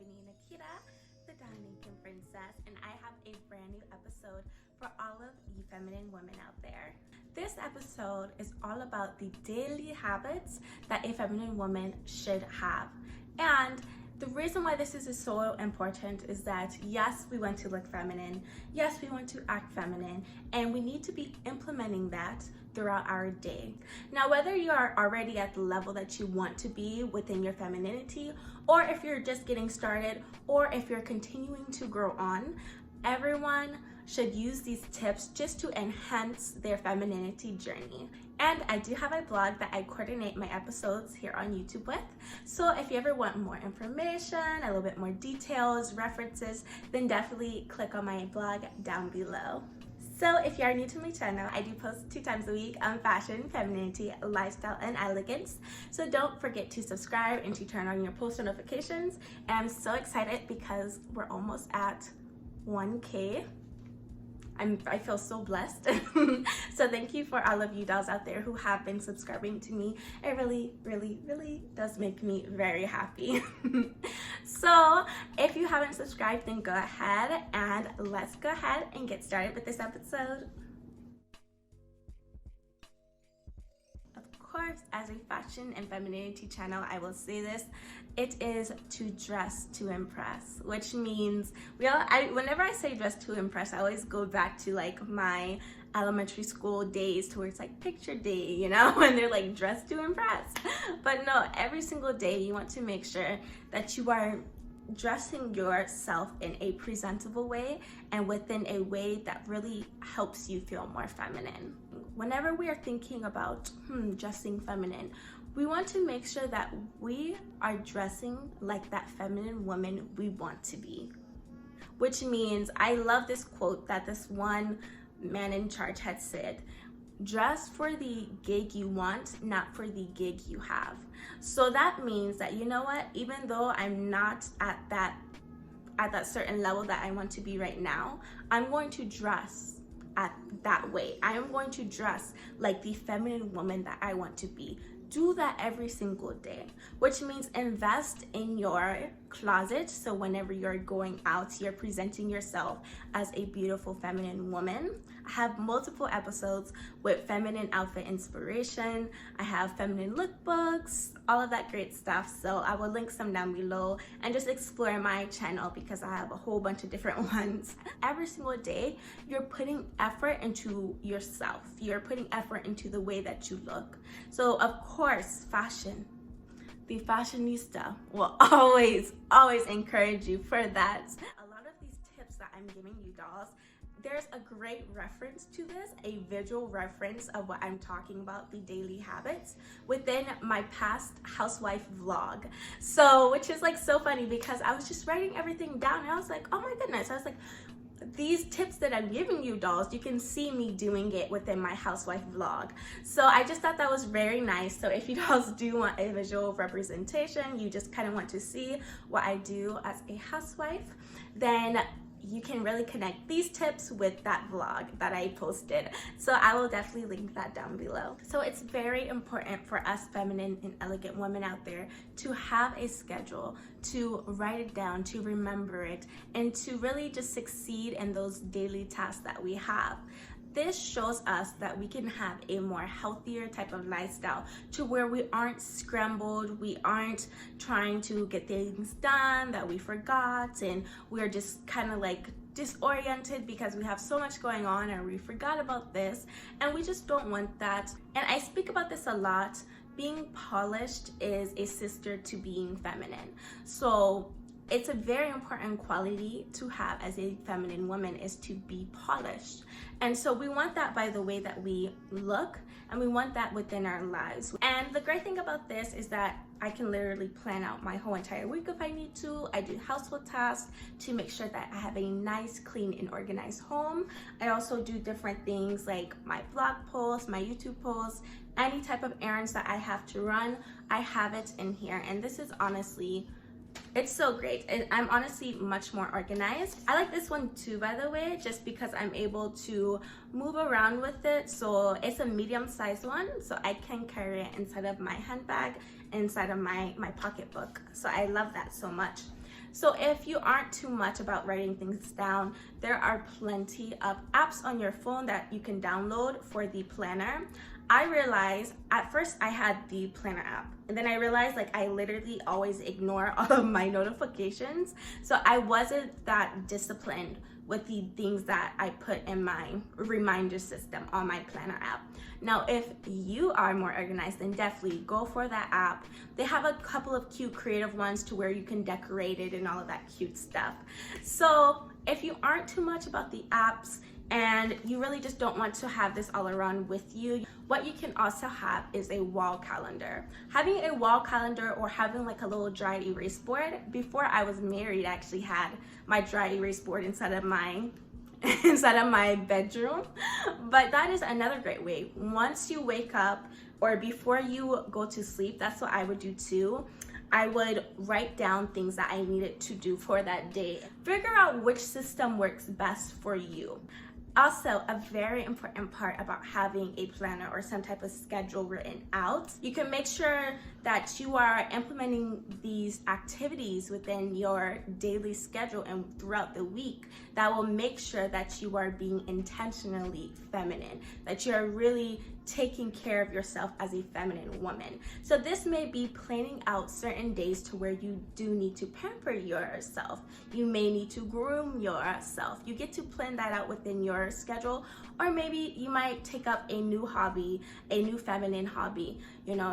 Ebony Nikita, the Dominican Princess, and I have a brand new episode for all of you feminine women out there. This episode is all about the daily habits that a feminine woman should have. And the reason why this is so important is that yes, we want to look feminine, yes, we want to act feminine, and we need to be implementing that throughout our day. Now, whether you are already at the level that you want to be within your femininity, or if you're just getting started, or if you're continuing to grow on, everyone should use these tips just to enhance their femininity journey. And I do have a blog that I coordinate my episodes here on YouTube with. So if you ever want more information, a little bit more details, references, then definitely click on my blog down below. So if you are new to my channel, I do post 2 times a week on fashion, femininity, lifestyle, and elegance. So don't forget to subscribe and to turn on your post notifications. And I'm so excited because we're almost at 1K. I feel so blessed. So thank you for all of you dolls out there who have been subscribing to me. It really, really, really does make me very happy. So if you haven't subscribed, then go ahead and let's go ahead and get started with this episode. Of course, as a fashion and femininity channel, I will say this: it is to dress to impress, which means whenever I say dress to impress, I always go back to like my elementary school days towards like picture day, you know, when they're like dressed to impress. But no, every single day you want to make sure that you are dressing yourself in a presentable way and within a way that really helps you feel more feminine. Whenever we are thinking about dressing feminine, we want to make sure that we are dressing like that feminine woman we want to be. Which means, I love this quote that this one man in charge had said: dress for the gig you want, not for the gig you have. So that means that, you know what, even though I'm not at that certain level that I want to be right now, I'm going to dress at that way. I am going to dress like the feminine woman that I want to be. Do that every single day, which means invest in your closet. So whenever you're going out, you're presenting yourself as a beautiful feminine woman. I have multiple episodes with feminine outfit inspiration. I have feminine lookbooks, all of that great stuff. So I will link some down below and just explore my channel because I have a whole bunch of different ones. Every single day, you're putting effort into yourself. You're putting effort into the way that you look. So of course, fashion. The fashionista will always encourage you for that. A lot of these tips that I'm giving you dolls, there's a great reference to this, a visual reference of what I'm talking about, the daily habits, within my past housewife vlog. So, which is like so funny because I was just writing everything down and I was like, oh my goodness. I was like, these tips that I'm giving you dolls, you can see me doing it within my housewife vlog. So I just thought that was very nice. So if you dolls do want a visual representation, you just kind of want to see what I do as a housewife, then you can really connect these tips with that vlog that I posted. So I will definitely link that down below. So it's very important for us feminine and elegant women out there to have a schedule, to write it down, to remember it, and to really just succeed in those daily tasks that we have. This shows us that we can have a more healthier type of lifestyle to where we aren't scrambled, we aren't trying to get things done that we forgot, and we're just kind of like disoriented because we have so much going on and we forgot about this, and we just don't want that. And I speak about this a lot. Being polished is a sister to being feminine. So it's a very important quality to have as a feminine woman, is to be polished. And so we want that by the way that we look, and we want that within our lives. And the great thing about this is that I can literally plan out my whole entire week if I need to. I do household tasks to make sure that I have a nice, clean, and organized home. I also do different things like my blog posts, my YouTube posts, any type of errands that I have to run, I have it in here. And this is honestly, it's so great. I'm honestly much more organized. I like this one too, by the way, just because I'm able to move around with it. So it's a medium-sized one, so I can carry it inside of my handbag, inside of my pocketbook. So I love that so much. So if you aren't too much about writing things down, there are plenty of apps on your phone that you can download for the planner. I realized at first I had the planner app, and then I realized like I literally always ignore all of my notifications. So I wasn't that disciplined with the things that I put in my reminder system on my planner app. Now, if you are more organized, then definitely go for that app. They have a couple of cute creative ones to where you can decorate it and all of that cute stuff. So if you aren't too much about the apps and you really just don't want to have this all around with you, what you can also have is a wall calendar. Having a wall calendar or having like a little dry erase board. Before I was married, I actually had my dry erase board inside of my bedroom. But that is another great way. Once you wake up or before you go to sleep, that's what I would do too. I would write down things that I needed to do for that day. Figure out which system works best for you. Also, a very important part about having a planner or some type of schedule written out, you can make sure that you are implementing these activities within your daily schedule and throughout the week that will make sure that you are being intentionally feminine, that you're really taking care of yourself as a feminine woman. So this may be planning out certain days to where you do need to pamper yourself. You may need to groom yourself. You get to plan that out within your schedule, or maybe you might take up a new hobby, a new feminine hobby,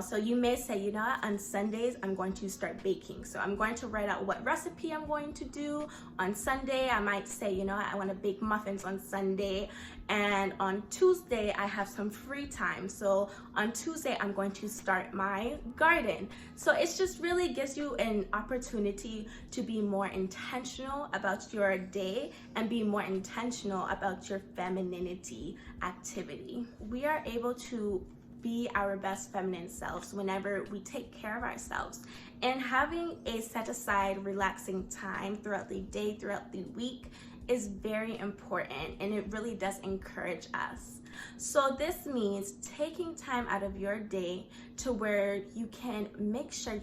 so you may say, on Sundays, I'm going to start baking. So I'm going to write out what recipe I'm going to do. On Sunday, I might say, I want to bake muffins on Sunday. And on Tuesday, I have some free time. So on Tuesday, I'm going to start my garden. So it just really gives you an opportunity to be more intentional about your day and be more intentional about your femininity activity. We are able to be our best feminine selves whenever we take care of ourselves. And having a set aside relaxing time throughout the day, throughout the week is very important, and it really does encourage us. So this means taking time out of your day to where you can make sure,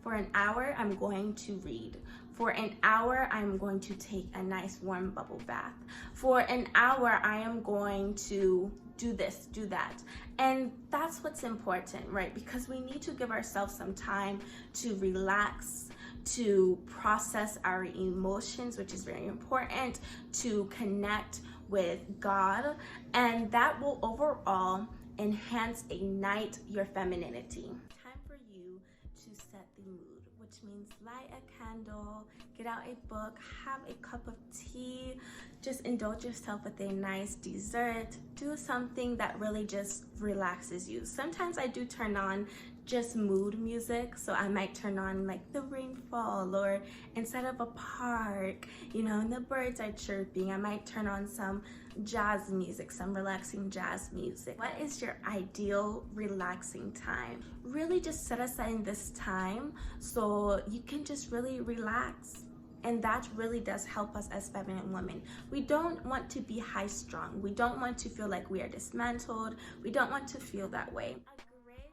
for an hour I'm going to read. For an hour, I'm going to take a nice warm bubble bath. For an hour, I am going to do this, do that. And that's what's important, right? Because we need to give ourselves some time to relax, to process our emotions, which is very important, to connect with God, and that will overall enhance, ignite your femininity. Time for you to set the mood, which means light a candle, get out a book, have a cup of tea, just indulge yourself with a nice dessert, do something that really just relaxes you. Sometimes I do turn on just mood music, so I might turn on like the rainfall, or instead of a park, and the birds are chirping, I might turn on some jazz music, some relaxing jazz music. What is your ideal relaxing time? Really just set aside this time so you can just really relax. And that really does help us as feminine women. We don't want to be high strung. We don't want to feel like we are dismantled. We don't want to feel that way. A great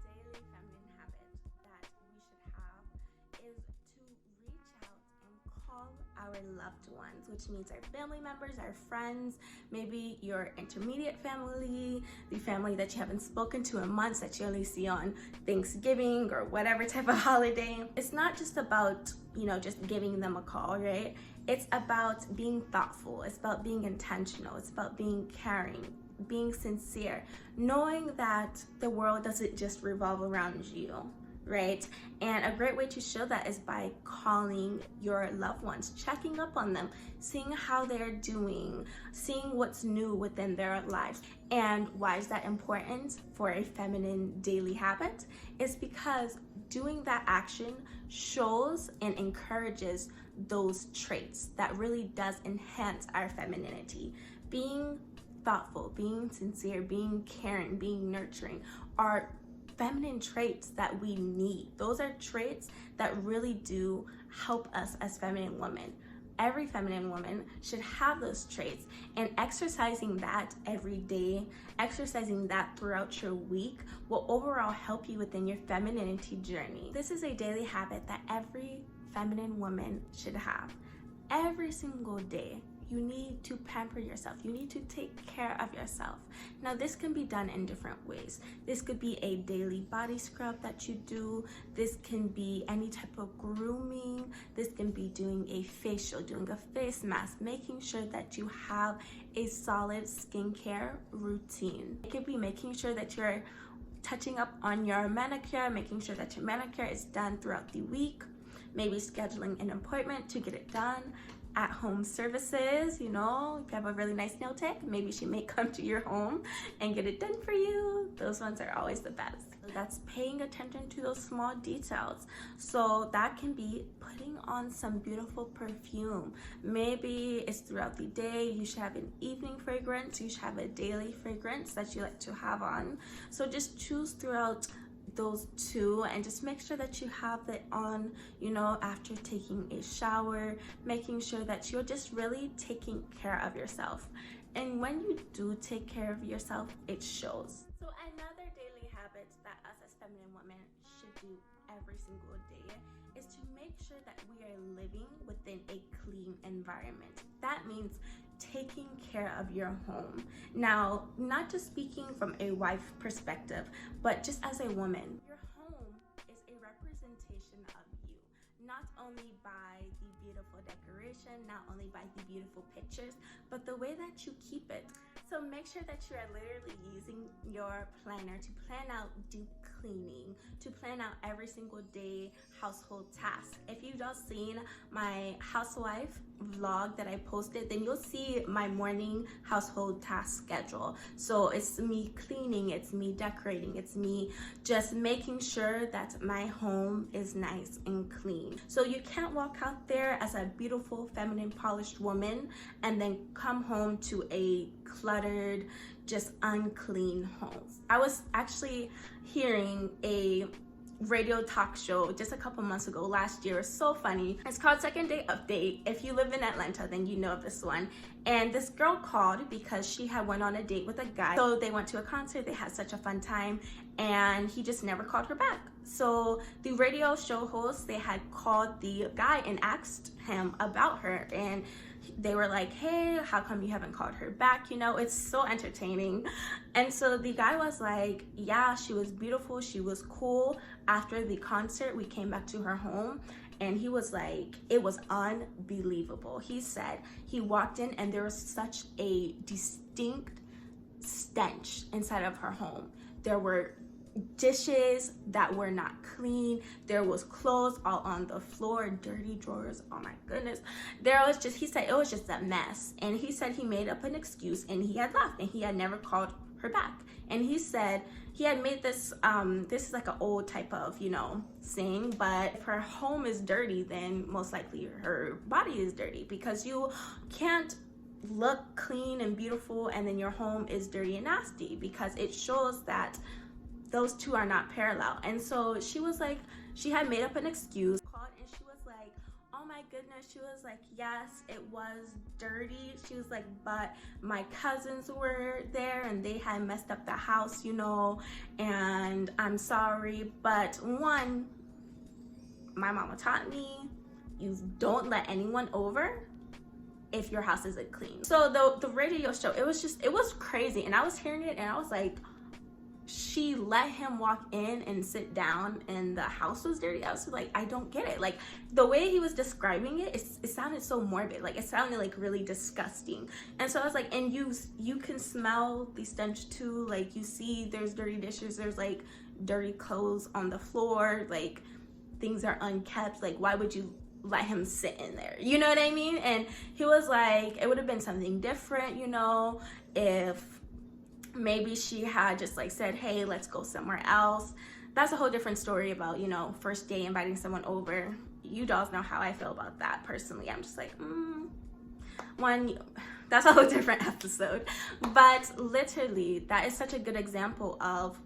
daily feminine habit that we should have is to reach out and call our loved ones, which means our family members, our friends, maybe your intermediate family, the family that you haven't spoken to in months that you only see on Thanksgiving or whatever type of holiday. It's not just about just giving them a call, right? It's about being thoughtful. It's about being intentional. It's about being caring, being sincere, knowing that the world doesn't just revolve around you, right? And a great way to show that is by calling your loved ones, checking up on them, seeing how they're doing, seeing what's new within their lives. And why is that important for a feminine daily habit? It's because doing that action shows and encourages those traits that really does enhance our femininity. Being thoughtful, being sincere, being caring, being nurturing are feminine traits that we need. Those are traits that really do help us as feminine women. Every feminine woman should have those traits, and exercising that every day, exercising that throughout your week will overall help you within your femininity journey. This is a daily habit that every feminine woman should have. Every single day, you need to pamper yourself. You need to take care of yourself. Now, this can be done in different ways. This could be a daily body scrub that you do. This can be any type of grooming. This can be doing a facial, doing a face mask, making sure that you have a solid skincare routine. It could be making sure that you're touching up on your manicure, making sure that your manicure is done throughout the week, maybe scheduling an appointment to get it done. At home services, you know, if you have a really nice nail tech, maybe she may come to your home and get it done for you. Those ones are always the best. That's paying attention to those small details. So that can be putting on some beautiful perfume. Maybe it's throughout the day. You should have an evening fragrance. You should have a daily fragrance that you like to have on. So just choose throughout those two and just make sure that you have it on, you know, after taking a shower, making sure that you're just really taking care of yourself. And when you do take care of yourself, it shows. So another daily habit that us as feminine women should do every single day is to make sure that we are living within a clean environment. That means taking care of your home. Now, not just speaking from a wife perspective, but just as a woman, your home is a representation of you, not only by the beautiful decoration, not only by the beautiful pictures, but the way that you keep it. So make sure that you are literally using your planner to plan out deep cleaning, to plan out every single day household tasks. If you've just seen my housewife vlog that I posted, then you'll see my morning household task schedule. So it's me cleaning, it's me decorating, it's me just making sure that my home is nice and clean. So you can't walk out there as a beautiful, feminine, polished woman and then come home to a cluttered, just unclean home. I was actually hearing a radio talk show just a couple months ago last year. So funny. It's called Second Day Update. If you live in Atlanta, then you know of this one. And this girl called because she had went on a date with a guy. So they went to a concert, they had such a fun time, and he just never called her back. So the radio show host, they had called the guy and asked him about her, and they were like, hey, how come you haven't called her back? You know, it's so entertaining. And so the guy was like, yeah, she was beautiful, she was cool. After the concert, we came back to her home, and he was like, it was unbelievable. He said he walked in and there was such a distinct stench inside of her home. There were dishes that were not clean, there was clothes all on the floor, dirty drawers, oh my goodness. There was just, he said it was just a mess, and he said he made up an excuse and he had left and he had never called her back. And he said he had made this this is like an old type of, you know, saying, but if her home is dirty, then most likely her body is dirty, because you can't look clean and beautiful and then your home is dirty and nasty, because it shows that those two are not parallel. And so she was like, she had made up an excuse, called, and she was like, oh my goodness, she was like, yes, it was dirty. She was like, but my cousins were there and they had messed up the house, you know, and I'm sorry, but one, my mama taught me, you don't let anyone over if your house isn't clean. So the radio show, it was crazy, and I was hearing it and I was like, she let him walk in and sit down and the house was dirty. I was like, I don't get it. Like, the way he was describing it, it sounded so morbid. Like, it sounded like really disgusting. And so I was like, and you can smell the stench too. Like, you see there's dirty dishes, there's like dirty clothes on the floor, like things are unkept. Like, why would you let him sit in there? You know what I mean? And he was like, it would have been something different, you know, if maybe she had just like said, hey, let's go somewhere else. That's a whole different story about, you know, first day inviting someone over. You dolls know how I feel about that personally. I'm just like, that's a whole different episode. But literally, that is such a good example of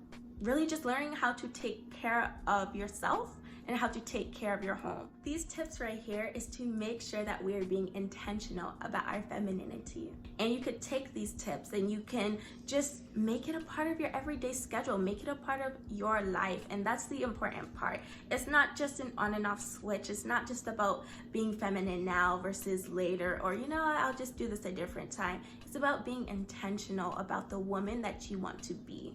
really just learning how to take care of yourself and how to take care of your home. These tips right here is to make sure that we are being intentional about our femininity. And you could take these tips and you can just make it a part of your everyday schedule, make it a part of your life. And that's the important part. It's not just an on and off switch. It's not just about being feminine now versus later, or, you know, I'll just do this a different time. It's about being intentional about the woman that you want to be.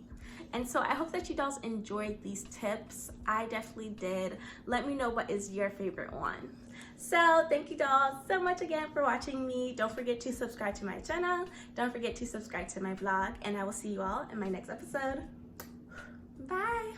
And so I hope that you dolls enjoyed these tips. I definitely did. Let me know what is your favorite one. So thank you dolls so much again for watching me. Don't forget to subscribe to my channel. Don't forget to subscribe to my vlog. And I will see you all in my next episode. Bye.